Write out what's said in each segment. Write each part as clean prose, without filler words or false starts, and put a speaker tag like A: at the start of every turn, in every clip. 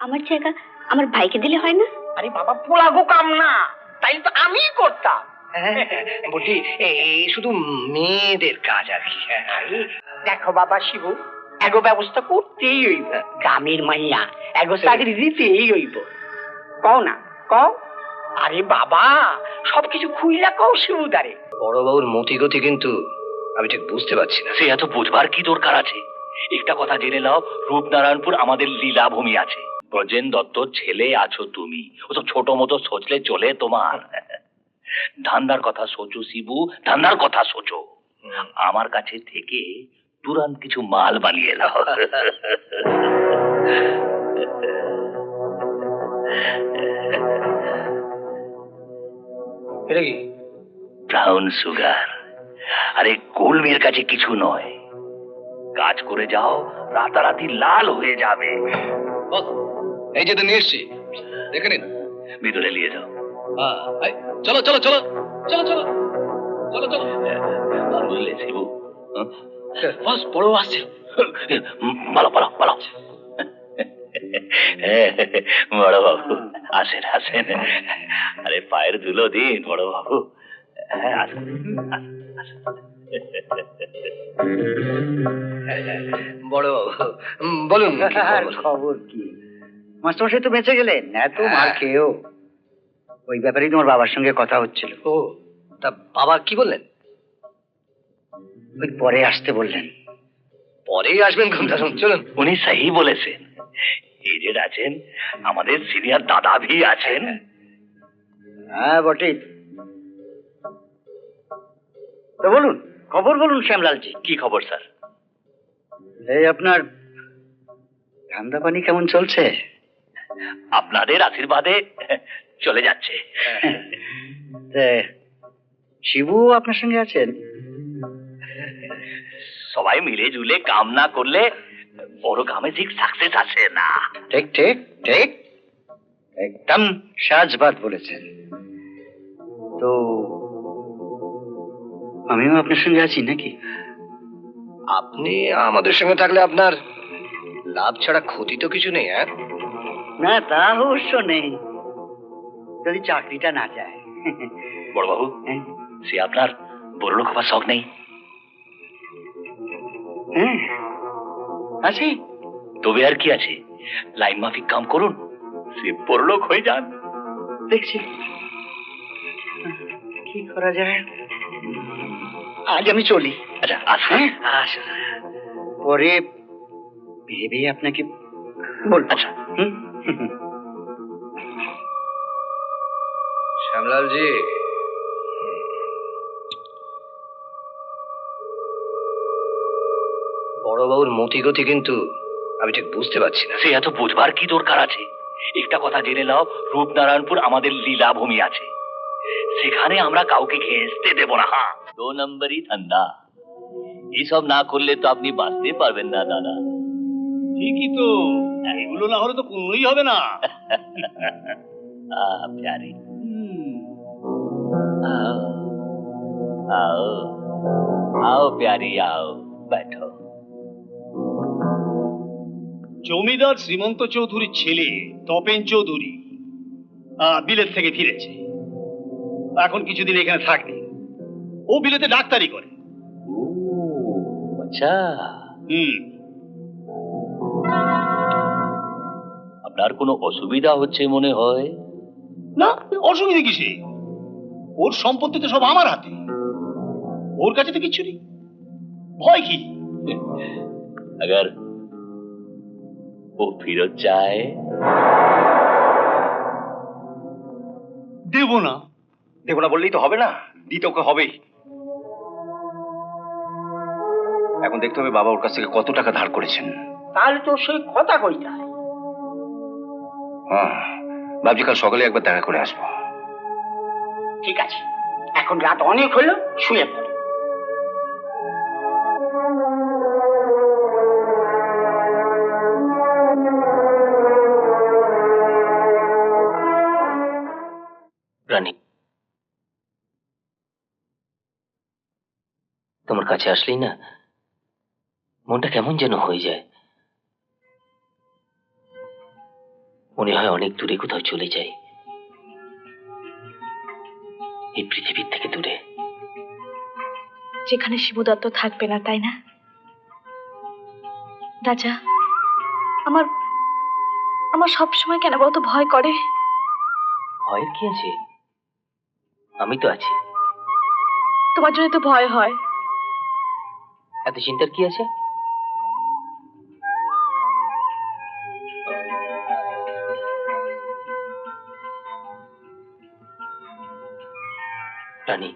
A: আমার জায়গা আমার ভাইকে দিলে হয় না?
B: আরে বাবা, পোলাগো কাম না, তাই তো আমি করতাম।
C: বলছি এই শুধু মেয়েদের কাজ আর কি।
B: আরে দেখো বাবা শিবু, এগো ব্যবস্থা করতেই হইব। গ্রামের মাইয়া এগো চাকরি দিতেই হইব। কও না কও। আরে বাবা, সবকিছু খুইলা কও শিবুদারে।
C: বড়বাবুর মতিগতি কিন্তু আমি ঠিক বুঝতে পারছি না।
D: সে এত বুঝবার কি দরকার আছে? একটা কথা জেনে নাও, রূপনারায়ণপুর আমাদের লীলাভূমি আছে। ব্রজেন দত্তর ছেলে আছো তুমি, ওসব ছোট মতো সোচলে চলে তোমার? ধান্দার কথা সোচো শিবু, ধান্দার কথা সোচো। আমার কাছে থেকে তুরান্ত কিছু মাল বানিয়ে নাও।
C: এটা কি?
D: Brown sugar. আরে গোলমের কাছে কিছু নয়, কাজ করে যাও, রাতারাতি লাল হয়ে যাবে।
C: এই যে তো নিয়ে এসছি, দেখে নিন।
D: ভিতরে নিয়ে যাও।
C: চলো চলো চলো চলো চলো চলো চলো।
D: বুঝলে শিবু, বস বড় আসছে, পালো পালো পালো। বড় বাবু আসেন আসেন। আরে পায়ের ধুলো দিন বড় বাবু। হ্যাঁ আসেন
C: বড়বাবু বলুন,
B: খবর কি? মাস্টারমশাই তো বেঁচে গেলেন, এত মার খেয়েও। ওই ব্যাপারেই তোমার বাবার সঙ্গে কথা হচ্ছিল।
C: ও তা বাবা কি বললেন?
B: ওই পরে আসতে বললেন।
C: পরেই আসবেন ঘুমদারুন, চলুন।
D: উনি সহি বলেছেন। এজেড আছেন, আমাদের সিনিয়র দাদা ভি আছেন।
B: হ্যাঁ বটে। তো বলুন, খবর বলুন শ্যামলালজি।
D: কি খবর স্যার?
B: এই আপনার ধান্দা পানি কেমন চলছে?
D: আপনাদের আশীর্বাদে চলে যাচ্ছে।
B: শিবু আপনার সঙ্গে আছেন?
D: সবাই মিলে ঝুলে কাম না করলে বড় কামে ঠিক সাকসেস আসে না।
B: ঠিক ঠিক ঠিক, একদম সাজবাদ বলেছেন। তো আমিও আপনার সঙ্গে আছি নাকি?
C: আপনি আমাদের সঙ্গে থাকলে আপনার লাভ ছাড়া ক্ষতি তো কিছু নেই। হ্যাঁ
B: না, তা অবশ্য নেই, যদি চাকরিটা না যায়।
D: বড় বাবু, সে আপনার বড়লোক হবার শখ নেই?
B: হ্যাঁ আছে।
D: তবে আর কি আছে, লাইন মাফিক কাম করুন, সে বড়লোক হয়ে যান।
B: দেখছি কি করা যায়। আজ আমি চলি।
D: আচ্ছা আসুন।
B: আসুন, পরে ভেবে আপনাকে বলবো।
D: আচ্ছা।
C: শ্যামলালজি, বড়বাবুর মতিগতি কিন্তু আমি ঠিক বুঝতে পারছি না।
D: সে এত বুঝবার কি দরকার আছে? একটা কথা জেনে নাও, রূপনারায়ণপুর আমাদের লীলাভূমি আছে, সেখানে আমরা কাউকে ঘেঁষতে দেব না। 2 নম্বরই ধান্দা। এইসব না করলে তো আপনি বাঁচতে পারবেন না দাদা।
E: ঠিকই তো, এগুলো না হলে তো কোনোই হবে না।
D: প্যারি, आओ आओ आओ प्यारी आओ, बैठो।
E: জমিদার শ্রীমন্ত চৌধুরীর ছেলে তপেন চৌধুরী বিলেত থেকে ফিরেছে। এখন কিছুদিন এখানে থাকবে। ও বিলেতে ডাক্তারি করে।
D: আচ্ছা, আপনার কোনো অসুবিধা হচ্ছে মনে হয়?
E: না, অসুবিধা কিসে? ওর সম্পত্তি তো সব আমার হাতে, ওর কাছে তো কিছু নেই, ভয় কি?
D: अगर वो ফিরত চায়?
E: দেব না।
D: দেব না বললেই তো হবে না, দিতে ওকে হবেই। এখন দেখতে হবে বাবা ওর কাছ থেকে কত টাকা ধার করেছেন।
B: তাহলে তো সেই কথা কইতে হয়।
D: হ্যাঁ, ভাবছি কাল সকালে একবার দেখা করে আসবো।
B: ঠিক আছে, এখন রাত অনেক হলো, শুয়ে পড়ো।
C: রানী, তোমার কাছে আসলেই না মনটা কেমন যেন হয়ে যায়।
F: মনে হয় অনেক দূরে কোথাও চলে যাই, এই পৃথিবীর থেকে দূরে।
G: যেখানে শিবদত্ত থাকবে না, তাই না রাজা? আমার আমার সবসময় কেন বলতো ভয় করে।
F: ভয়ের কি আছে? আমি তো আছি।
G: তোমার জন্য তো ভয় হয়।
F: এত চিন্তার কি আছে? রানী,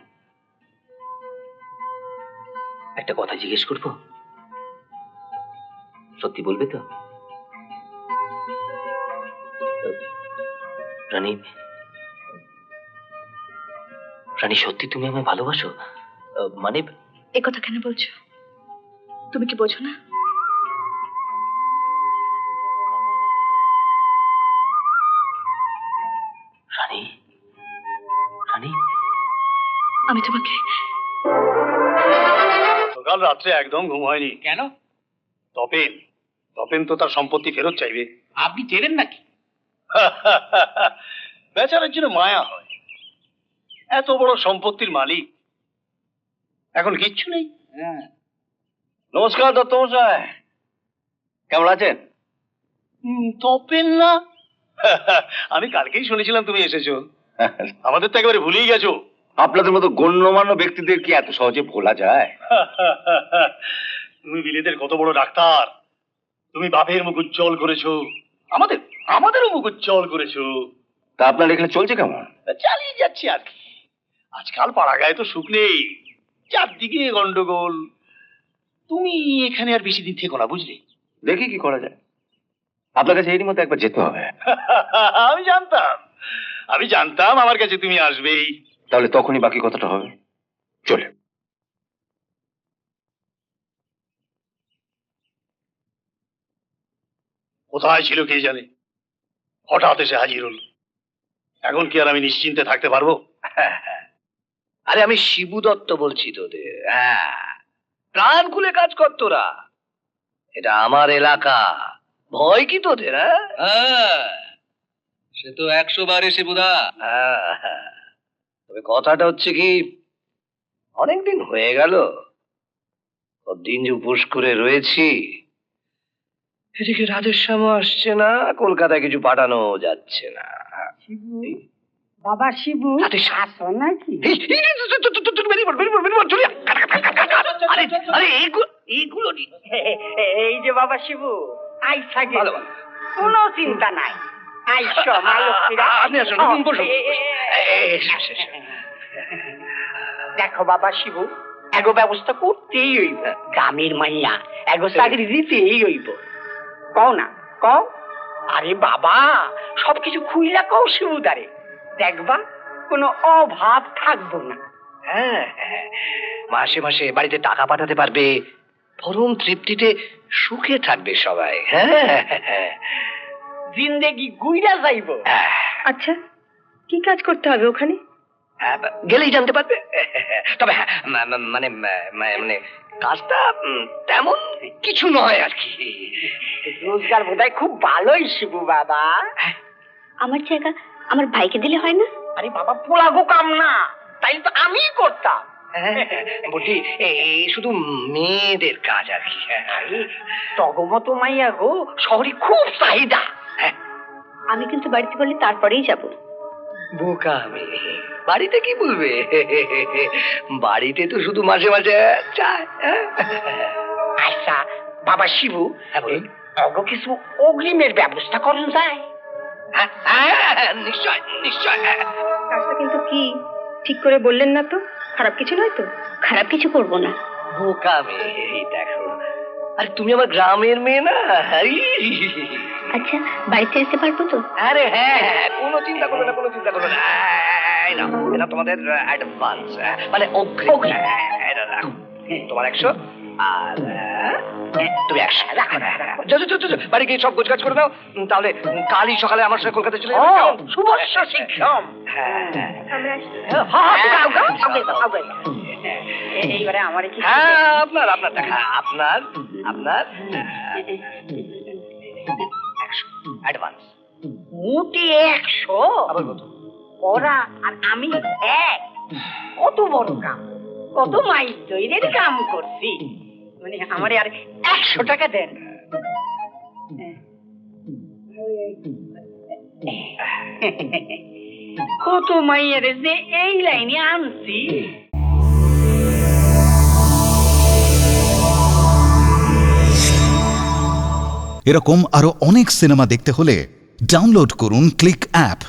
F: একটা কথা জিজ্ঞেস করবো? সত্যি বলবে তো? রানী, রানী, সত্যি তুমি আমায় ভালোবাসো? মানে
G: এ কথা কেন বলছো? তুমি কি বোঝো না?
F: রানী, রানী,
G: আমি তোমাকে
E: কাল রাত্রে একদম ঘুম হয়নি।
D: কেন?
E: তপেন তপেন তো তার সম্পত্তি ফেরত চাইবে।
D: আপনি চেনেন নাকি?
E: বেচারার জন্য মায়া হয়, এত বড় সম্পত্তির মালিক, এখন কিচ্ছু নেই।
C: নমস্কার দত্ত মশাই, কেমন আছেন?
E: তপেন না? আমি কালকেই শুনেছিলাম তুমি এসেছো। আমাদের তো একেবারে ভুলেই গেছো।
C: আপনাদের মতো গণ্যমান্য ব্যক্তিদের কি এত সহজে ভোলা যায়?
E: তুমি বিলেতের কত বড় ডাক্তার, তুমি বাপের মুখ উজ্জ্বল করেছো, আমাদেরও মুখ উজ্জ্বল করেছো।
C: তা আপনার এখানে চলছে কেমন?
E: চালিয়ে যাচ্ছি আর কি। আজকাল পাড়া গায়ে তো সুখ নেই, চারদিকে গন্ডগোল। তুমি এখানে আর বেশি দিন থেকো না, বুঝলি?
C: দেখি কি করা যায়। আপনার কাছে এরই মতো একবার যেতে হবে।
E: আমি জানতাম আমার কাছে তুমি আসবেই।
C: তাহলে তখনই বাকি কথাটা হবে। চলে।
E: কোথায় ছিল কে জানে, হঠাৎ এসে হাজির হল। এখন কি আর আমি নিশ্চিন্তে থাকতে পারবো?
C: আরে আমি শিবু দত্ত বলছি তোদের। হ্যাঁ, প্রাণ খুলে কাজ কর তোরা, এটা আমার এলাকা। ভয় কি তোদের? হ্যাঁ,
D: সে তো 100 বার এসে বুধা।
C: তবে কথাটা হচ্ছে কি, অনেকদিন হয়ে গেল, দিন যে উপোস করে রয়েছি। এদিকে রাধেশ্যামও আসছে না, কলকাতায় কিছু পাঠানো যাচ্ছে না।
B: বাবা শিবু
C: রাধে শ্যাম।
B: আসো নাকি?
C: এইগুলো নি।
B: এই যে বাবা শিবু, আইসা
C: ভালো,
B: গেল,
C: ভালো।
B: কোনো চিন্তা নাই। আইসো মা লক্ষ্মীরা।
C: আপনি আসুন, বসুন।
B: দেখো বাবা শিবু, এগো ব্যবস্থা করতেই হইব। গ্রামের মাইয়া এগো চাকরি দিতেই হইব। কও না, কও। আরে বাবা, সবকিছু খুইলা কও শিবুদারে, দেখবা কোনো অভাব থাকবো না।
C: হ্যাঁ, মাসে মাসে বাড়িতে টাকা পাঠাতে পারবে, পরম তৃপ্তিতে সুখে থাকবে সবাই। হ্যাঁ,
B: জিন্দেগি গুইরা যাইব।
G: আচ্ছা, কি কাজ করতে হবে ওখানে?
C: গেলেই জানতে পারবে। তবে হ্যাঁ, মানে মানে কাজটা তেমন কিছু নয় আর কি।
B: রোজগার বোধহয় খুব ভালোই শিবু বাবা।
A: আমার জায়গা আমার ভাইকে দিলে হয় না?
B: আরে বাবা, পোলাগো কাম না, তাই তো আমি করতাম।
C: বলছি, এই শুধু মেয়েদের কাজ আর কি।
B: আরে তগমতো মাইয়া গো শহরে খুব চাহিদা।
A: আমি কিন্তু বাড়িতে বললে তারপরেই যাব।
C: বোকা আমি, বাড়িতে কি বলবে? বাড়িতে তো শুধু মাঝে মাঝে চায়।
B: আচ্ছা বাবা শিবু, অগ কিছু অগ্রিমের ব্যবস্থা করুন যায়?
C: নিশ্চয় নিশ্চয়।
G: কাজটা কিন্তু কি ঠিক করে বললেন না তো? খারাপ কিছু নয় তো?
A: খারাপ কিছু করব না।
C: বোকা মেয়ে, এই দেখো। আরে তুমি আমার গ্রামের মেয়ে না?
A: আচ্ছা, বাড়িতে আসতে পারবো তো?
C: আরে হ্যাঁ, কোনো চিন্তা করবে না, কোনো চিন্তা করবে না। এই নাও, এটা তোমাদের অ্যাডভান্স, মানে অগ্রিম। এটা রাখো, তোমার 100 আর তুমি 100 রাখো। বাড়ি গিয়ে সব গোছগাছ করে দাও, তাহলে কালই সকালে আমার সঙ্গে কলকাতা চলে যাবে। কেমন?
B: শুভস্য শিক্ষম। এইবারে আমার কি?
C: হ্যাঁ, আপনার টাকা, আপনার 100 অ্যাডভান্স।
B: মোটে 100।
C: আবার কত?
B: ওরা আর আমি এক। কত বড় কাম, কত মাইল দৈরের কাম করছি। মানে আমার আর 100 টাকা দেন। কত মাইয়ারে যে এই লাইনে আনছি।
H: এরকম আরো অনেক সিনেমা দেখতে হলে ডাউনলোড করুন ক্লিক অ্যাপ।